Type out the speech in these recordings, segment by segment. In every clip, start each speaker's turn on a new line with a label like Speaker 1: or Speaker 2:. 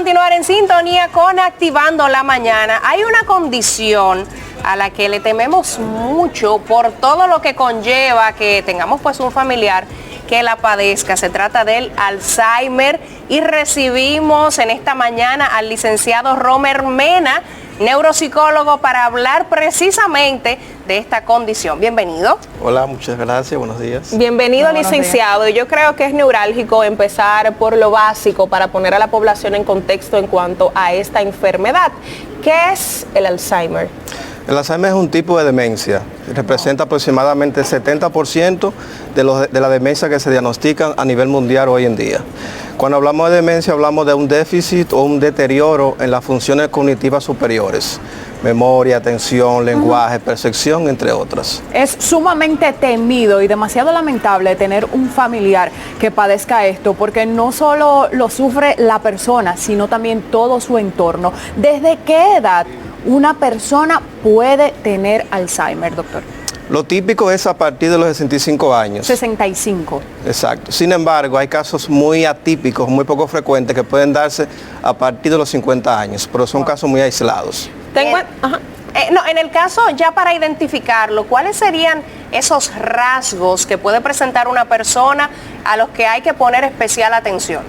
Speaker 1: continuar en sintonía con Activando la Mañana. Hay una condición a la que le tememos mucho por todo lo que conlleva que tengamos pues un familiar que la padezca. Se trata del Alzheimer y recibimos en esta mañana al licenciado Romer Mena, neuropsicólogo, para hablar precisamente de esta condición. Bienvenido.
Speaker 2: Hola, muchas gracias, buenos días.
Speaker 1: Bienvenido, licenciado. Yo creo que es neurálgico empezar por lo básico para poner a la población en contexto en cuanto a esta enfermedad. ¿Qué es el Alzheimer?
Speaker 2: El Alzheimer es un tipo de demencia. Representa aproximadamente el 70% de la demencia que se diagnostican a nivel mundial hoy en día. Cuando hablamos de demencia, hablamos de un déficit o un deterioro en las funciones cognitivas superiores. Memoria, atención, lenguaje, percepción, entre otras.
Speaker 3: Es sumamente temido y demasiado lamentable tener un familiar que padezca esto, porque no solo lo sufre la persona, sino también todo su entorno. ¿Desde qué edad una persona puede tener Alzheimer, doctor?
Speaker 2: Lo típico es a partir de los 65 años.
Speaker 3: 65.
Speaker 2: Exacto. Sin embargo, hay casos muy atípicos, muy poco frecuentes, que pueden darse a partir de los 50 años, pero son casos muy aislados.
Speaker 1: En el caso, ya para identificarlo, ¿cuáles serían esos rasgos que puede presentar una persona a los que hay que poner especial atención?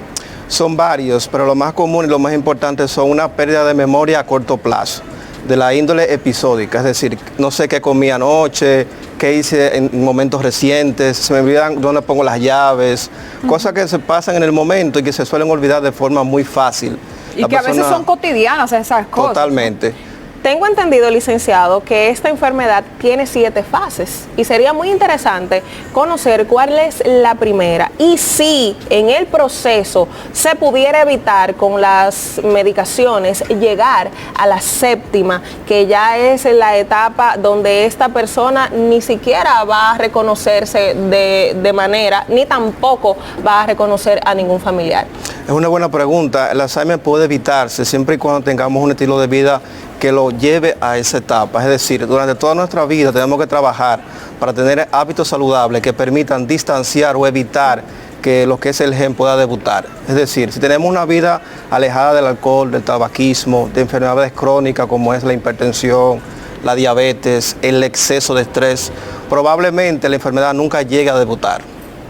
Speaker 2: Son varios, pero lo más común y lo más importante son una pérdida de memoria a corto plazo, de la índole episódica, es decir, no sé qué comí anoche, qué hice en momentos recientes, se me olvidan dónde pongo las llaves, cosas que se pasan en el momento y que se suelen olvidar de forma muy fácil.
Speaker 3: Y que a veces son cotidianas esas cosas.
Speaker 2: Totalmente.
Speaker 1: Tengo entendido, licenciado, que esta enfermedad tiene 7 fases y sería muy interesante conocer cuál es la primera y si en el proceso se pudiera evitar con las medicaciones llegar a la 7ª, que ya es la etapa donde esta persona ni siquiera va a reconocerse de manera, ni tampoco va a reconocer a ningún familiar.
Speaker 2: Es una buena pregunta. El Alzheimer puede evitarse siempre y cuando tengamos un estilo de vida que lo lleve a esa etapa. Es decir, durante toda nuestra vida tenemos que trabajar para tener hábitos saludables que permitan distanciar o evitar que lo que es el gen pueda debutar. Es decir, si tenemos una vida alejada del alcohol, del tabaquismo, de enfermedades crónicas como es la hipertensión, la diabetes, el exceso de estrés, probablemente la enfermedad nunca llegue a debutar.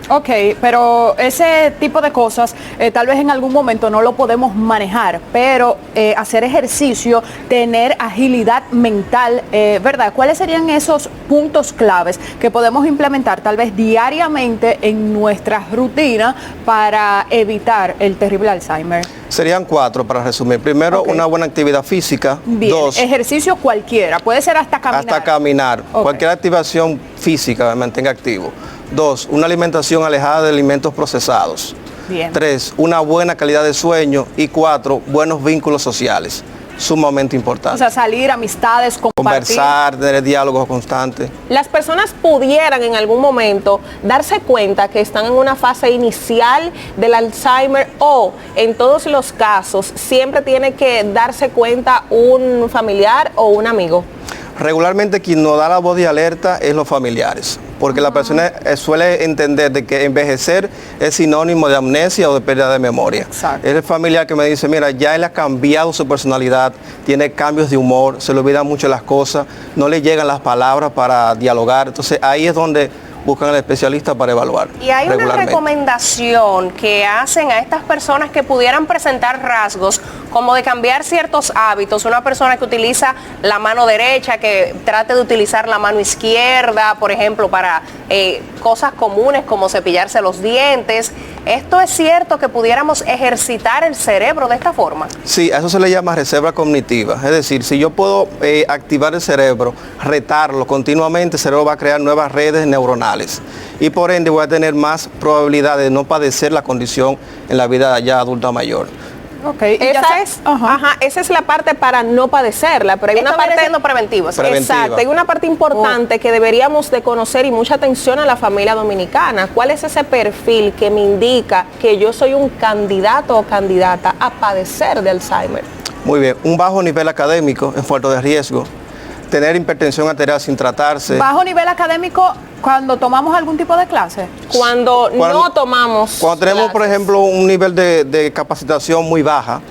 Speaker 3: Ok, pero ese tipo de cosas tal vez en algún momento no lo podemos manejar, pero hacer ejercicio, tener agilidad mental, ¿verdad? ¿Cuáles serían esos puntos claves que podemos implementar tal vez diariamente en nuestra rutina para evitar el terrible Alzheimer?
Speaker 2: Serían 4 para resumir. Primero, una buena actividad física.
Speaker 3: Bien.
Speaker 2: 2,
Speaker 3: ejercicio cualquiera, puede ser hasta caminar.
Speaker 2: Hasta caminar. Cualquier activación física que mantenga activo. 2, una alimentación alejada de alimentos procesados.
Speaker 3: Bien.
Speaker 2: 3, una buena calidad de sueño. Y 4, buenos vínculos sociales. Sumamente importante.
Speaker 3: O sea, salir, amistades, compartir.
Speaker 2: Conversar, tener diálogos constantes.
Speaker 1: Las personas pudieran en algún momento darse cuenta que están en una fase inicial del Alzheimer, o en todos los casos siempre tiene que darse cuenta un familiar o un amigo.
Speaker 2: Regularmente quien nos da la voz de alerta es los familiares, porque la persona suele entender de que envejecer es sinónimo de amnesia o de pérdida de memoria.
Speaker 3: Exacto.
Speaker 2: Es el familiar que me dice, mira, ya él ha cambiado su personalidad, tiene cambios de humor, se le olvidan mucho las cosas, no le llegan las palabras para dialogar. Entonces ahí es donde buscan al especialista para evaluar.
Speaker 1: Y hay una recomendación que hacen a estas personas que pudieran presentar rasgos como de cambiar ciertos hábitos. Una persona que utiliza la mano derecha, que trate de utilizar la mano izquierda, por ejemplo, para cosas comunes como cepillarse los dientes. ¿Esto es cierto que pudiéramos ejercitar el cerebro de esta forma?
Speaker 2: Sí, a eso se le llama reserva cognitiva. Es decir, si yo puedo activar el cerebro, retarlo continuamente, el cerebro va a crear nuevas redes neuronales. Y por ende voy a tener más probabilidad de no padecer la condición en la vida ya adulta mayor.
Speaker 3: Okay.
Speaker 1: Esa es la parte para no padecerla, pero hay una parte preventiva. Exacto, hay una parte importante que deberíamos de conocer, y mucha atención a la familia dominicana. ¿Cuál es ese perfil que me indica que yo soy un candidato o candidata a padecer de Alzheimer?
Speaker 2: Muy bien, un bajo nivel académico es fuerte de riesgo. Tener hipertensión arterial sin tratarse.
Speaker 3: ¿Bajo nivel académico cuando tomamos algún tipo de clase?
Speaker 1: Cuando no tomamos
Speaker 2: Cuando tenemos,
Speaker 1: clases.
Speaker 2: por ejemplo, un nivel de capacitación muy baja,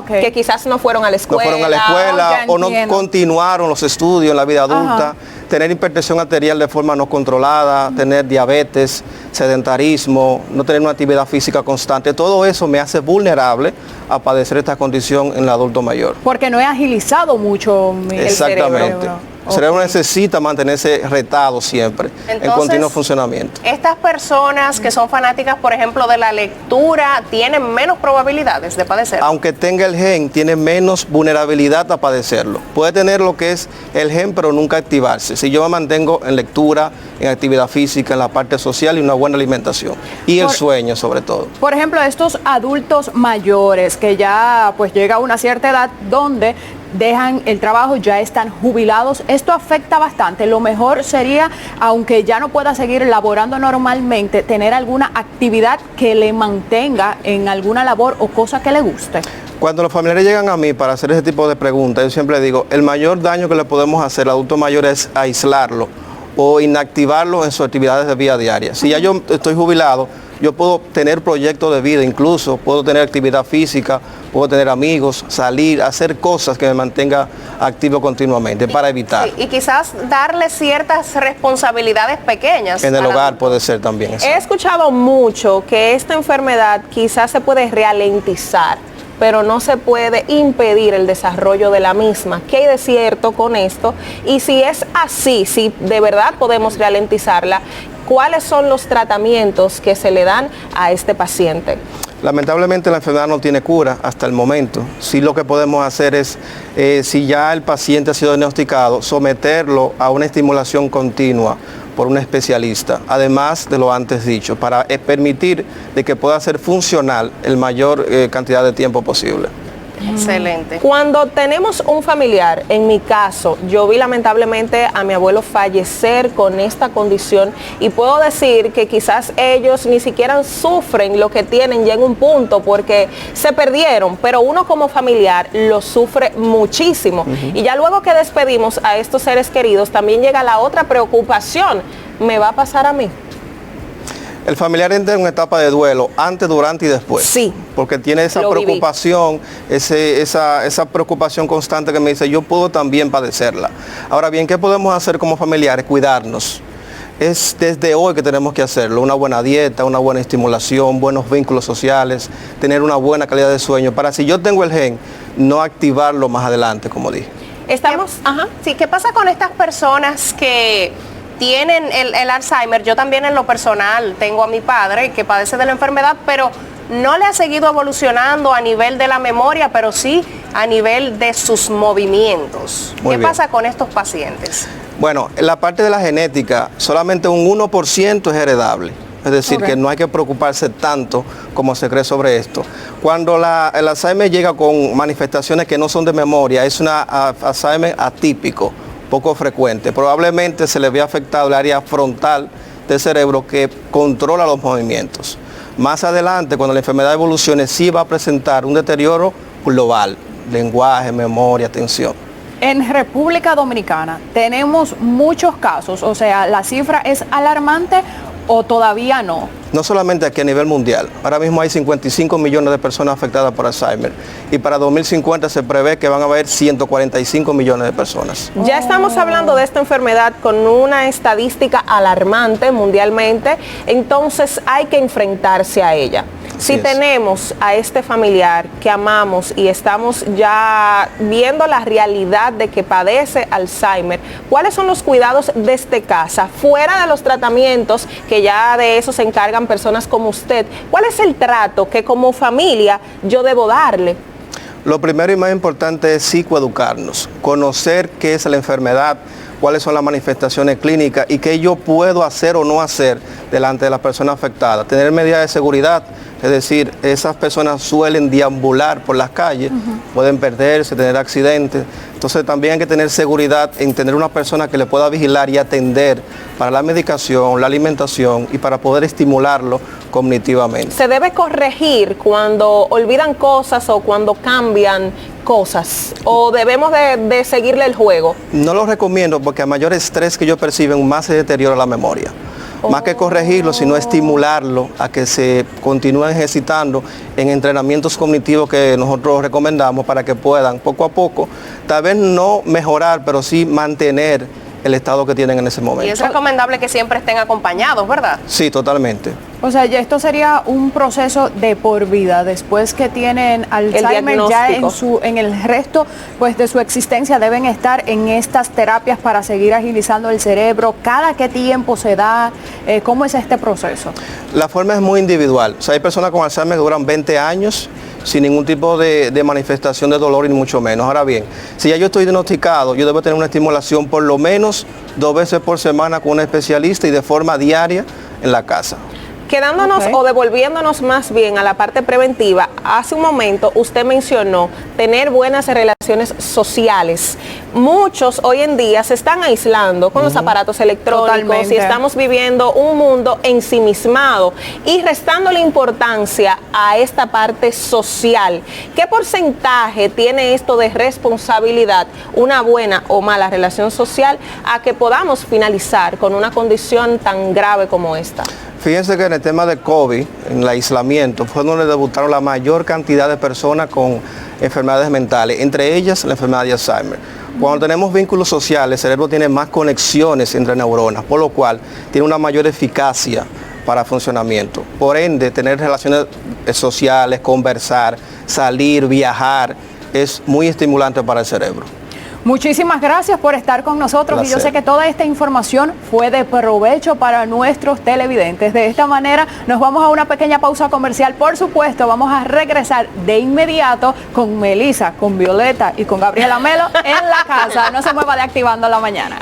Speaker 1: que quizás no fueron a la escuela.
Speaker 2: No fueron a la escuela o no continuaron los estudios en la vida adulta, tener hipertensión arterial de forma no controlada, tener diabetes, sedentarismo, no tener una actividad física constante. Todo eso me hace vulnerable a padecer esta condición en el adulto mayor.
Speaker 3: Porque no he agilizado mucho el cerebro.
Speaker 2: El cerebro necesita mantenerse retado siempre, en continuo funcionamiento.
Speaker 4: Estas personas que son fanáticas, por ejemplo, de la lectura, ¿tienen menos probabilidades de padecer?
Speaker 2: Aunque tenga el gen, tiene menos vulnerabilidad a padecerlo. Puede tener lo que es el gen, pero nunca activarse. Si yo me mantengo en lectura, en actividad física, en la parte social y una buena alimentación. Y el sueño, sobre todo.
Speaker 3: Por ejemplo, estos adultos mayores que ya pues llega a una cierta edad donde dejan el trabajo, ya están jubilados, esto afecta bastante. Lo mejor sería, aunque ya no pueda seguir laborando normalmente, tener alguna actividad que le mantenga en alguna labor o cosa que le guste.
Speaker 2: Cuando los familiares llegan a mí para hacer ese tipo de preguntas, yo siempre digo, el mayor daño que le podemos hacer al adulto mayor es aislarlo o inactivarlo en sus actividades de vida diaria. Si ya yo estoy jubilado, yo puedo tener proyectos de vida, incluso puedo tener actividad física, puedo tener amigos, salir, hacer cosas que me mantenga activo continuamente para evitar.
Speaker 4: Y quizás darle ciertas responsabilidades pequeñas.
Speaker 2: En el hogar puede ser también.
Speaker 1: He escuchado mucho que esta enfermedad quizás se puede ralentizar, pero no se puede impedir el desarrollo de la misma. ¿Qué hay de cierto con esto? Y si es así, si de verdad podemos ralentizarla, ¿cuáles son los tratamientos que se le dan a este paciente?
Speaker 2: Lamentablemente la enfermedad no tiene cura hasta el momento. Sí, lo que podemos hacer es, si ya el paciente ha sido diagnosticado, someterlo a una estimulación continua por un especialista, además de lo antes dicho, para permitir de que pueda ser funcional el mayor cantidad de tiempo posible.
Speaker 4: Excelente.
Speaker 1: Cuando tenemos un familiar, en mi caso, yo vi lamentablemente a mi abuelo fallecer con esta condición y puedo decir que quizás ellos ni siquiera sufren lo que tienen ya en un punto porque se perdieron, pero uno como familiar lo sufre muchísimo. Y ya luego que despedimos a estos seres queridos, también llega la otra preocupación, ¿me va a pasar a mí?
Speaker 2: El familiar entra en una etapa de duelo antes, durante y después.
Speaker 1: Sí.
Speaker 2: Porque tiene esa preocupación, esa preocupación constante que me dice, yo puedo también padecerla. Ahora bien, ¿qué podemos hacer como familiares? Cuidarnos. Es desde hoy que tenemos que hacerlo. Una buena dieta, una buena estimulación, buenos vínculos sociales, tener una buena calidad de sueño, para si yo tengo el gen, no activarlo más adelante, como dije.
Speaker 4: Sí, ¿qué pasa con estas personas que tienen el Alzheimer? Yo también en lo personal tengo a mi padre que padece de la enfermedad, pero no le ha seguido evolucionando a nivel de la memoria, pero sí a nivel de sus movimientos. ¿Qué pasa con estos pacientes?
Speaker 2: Bueno, en la parte de la genética, solamente un 1% es heredable. Es decir, que no hay que preocuparse tanto como se cree sobre esto. Cuando el Alzheimer llega con manifestaciones que no son de memoria, es un Alzheimer atípico, poco frecuente. Probablemente se le ve afectado el área frontal del cerebro que controla los movimientos. Más adelante, cuando la enfermedad evolucione, sí va a presentar un deterioro global, lenguaje, memoria, atención.
Speaker 3: En República Dominicana tenemos muchos casos, o sea, ¿la cifra es alarmante o todavía no?
Speaker 2: No solamente aquí, a nivel mundial. Ahora mismo hay 55 millones de personas afectadas por Alzheimer y para 2050 se prevé que van a haber 145 millones de personas.
Speaker 1: Ya estamos hablando de esta enfermedad con una estadística alarmante mundialmente, entonces hay que enfrentarse a ella. Si tenemos a este familiar que amamos y estamos ya viendo la realidad de que padece Alzheimer, ¿cuáles son los cuidados desde casa, fuera de los tratamientos que ya de eso se encargan personas como usted? ¿Cuál es el trato que como familia yo debo darle?
Speaker 2: Lo primero y más importante es psicoeducarnos, conocer qué es la enfermedad, cuáles son las manifestaciones clínicas y qué yo puedo hacer o no hacer delante de las personas afectadas. Tener medidas de seguridad, es decir, esas personas suelen deambular por las calles, pueden perderse, tener accidentes. Entonces también hay que tener seguridad en tener una persona que le pueda vigilar y atender para la medicación, la alimentación y para poder estimularlo cognitivamente.
Speaker 1: ¿Se debe corregir cuando olvidan cosas o cuando cambian cosas? ¿O debemos de seguirle el juego?
Speaker 2: No lo recomiendo porque a mayor estrés que ellos perciben, más se deteriora la memoria. Más que corregirlo, sino estimularlo a que se continúen ejercitando en entrenamientos cognitivos que nosotros recomendamos para que puedan poco a poco, tal vez no mejorar, pero sí mantener el estado que tienen en ese momento.
Speaker 4: Y es recomendable que siempre estén acompañados, ¿verdad?
Speaker 2: Sí, totalmente.
Speaker 3: O sea, ya esto sería un proceso de por vida. Después que tienen Alzheimer, ya en el resto pues, de su existencia deben estar en estas terapias para seguir agilizando el cerebro. ¿Cada qué tiempo se da? ¿Cómo es este proceso?
Speaker 2: La forma es muy individual. O sea, hay personas con Alzheimer que duran 20 años sin ningún tipo de manifestación de dolor y ni mucho menos. Ahora bien, si ya yo estoy diagnosticado, yo debo tener una estimulación por lo menos 2 veces por semana con un especialista y de forma diaria en la casa.
Speaker 1: Quedándonos o devolviéndonos más bien a la parte preventiva, hace un momento usted mencionó tener buenas relaciones sociales. Muchos hoy en día se están aislando con los aparatos electrónicos. Totalmente. Y estamos viviendo un mundo ensimismado y restándole importancia a esta parte social. ¿Qué porcentaje tiene esto de responsabilidad, una buena o mala relación social, a que podamos finalizar con una condición tan grave como esta?
Speaker 2: Fíjense que en el tema de COVID, en el aislamiento, fue donde debutaron la mayor cantidad de personas con enfermedades mentales, entre ellas la enfermedad de Alzheimer. Cuando tenemos vínculos sociales, el cerebro tiene más conexiones entre neuronas, por lo cual tiene una mayor eficacia para funcionamiento. Por ende, tener relaciones sociales, conversar, salir, viajar, es muy estimulante para el cerebro.
Speaker 3: Muchísimas gracias por estar con nosotros. Placer. Y yo sé que toda esta información fue de provecho para nuestros televidentes. De esta manera nos vamos a una pequeña pausa comercial. Por supuesto, vamos a regresar de inmediato con Melissa, con Violeta y con Gabriela Melo en la casa. No se mueva de Activando la Mañana.